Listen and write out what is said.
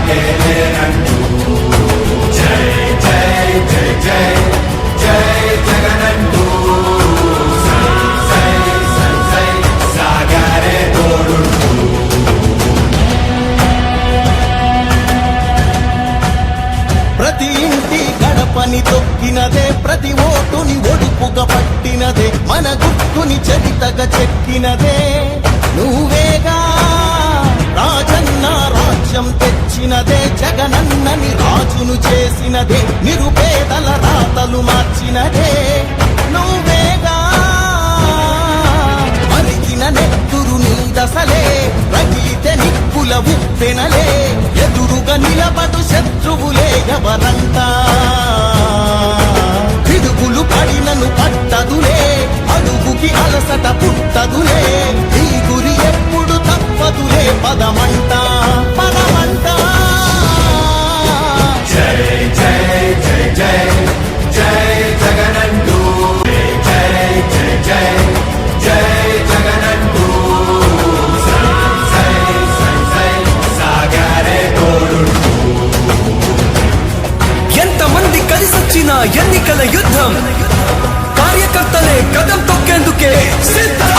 సాగేలేనంటూ జై జై జై జై జై జగనంటూ సై సై సై సై సాగరే తోడుంటూ ప్రతి ఇంటి గడపని తొక్కినదే, ప్రతి ఓటుని ఒడుపుగా పట్టినదే, మన గుర్తుని చరితగా చెక్కినదే నువ్వేగా. రాజన్న రాజ్యం తెచ్చినదే, జగనన్నని రాజును చేసినదే, నిరుపేదల రాతలు మార్చినదే నువ్వేగా. మరిగిన నెత్తురు నీదసలే, రగిలితే నిప్పుల ఉప్పెనలే, ఎదురుగా నిలబడు శత్రువులే ఎవరంతా. పిడుగులు పడినను పట్టదులే, అడుగుకి అలసట పుట్టదులే, ఈ గురి ఎప్పుడు తప్పదులే, పదమంట పదమంట. జై జై జై జై జై జగనంటూ జై జై జై జై జగనంటూ సై సై సై సై సాగరే తోడుంటూ ఎంతమంది కలిసొచ్చిన ఎన్నికల యుద్ధం, కార్యకర్తలే కదం తొక్కేందుకే సిద్ధం.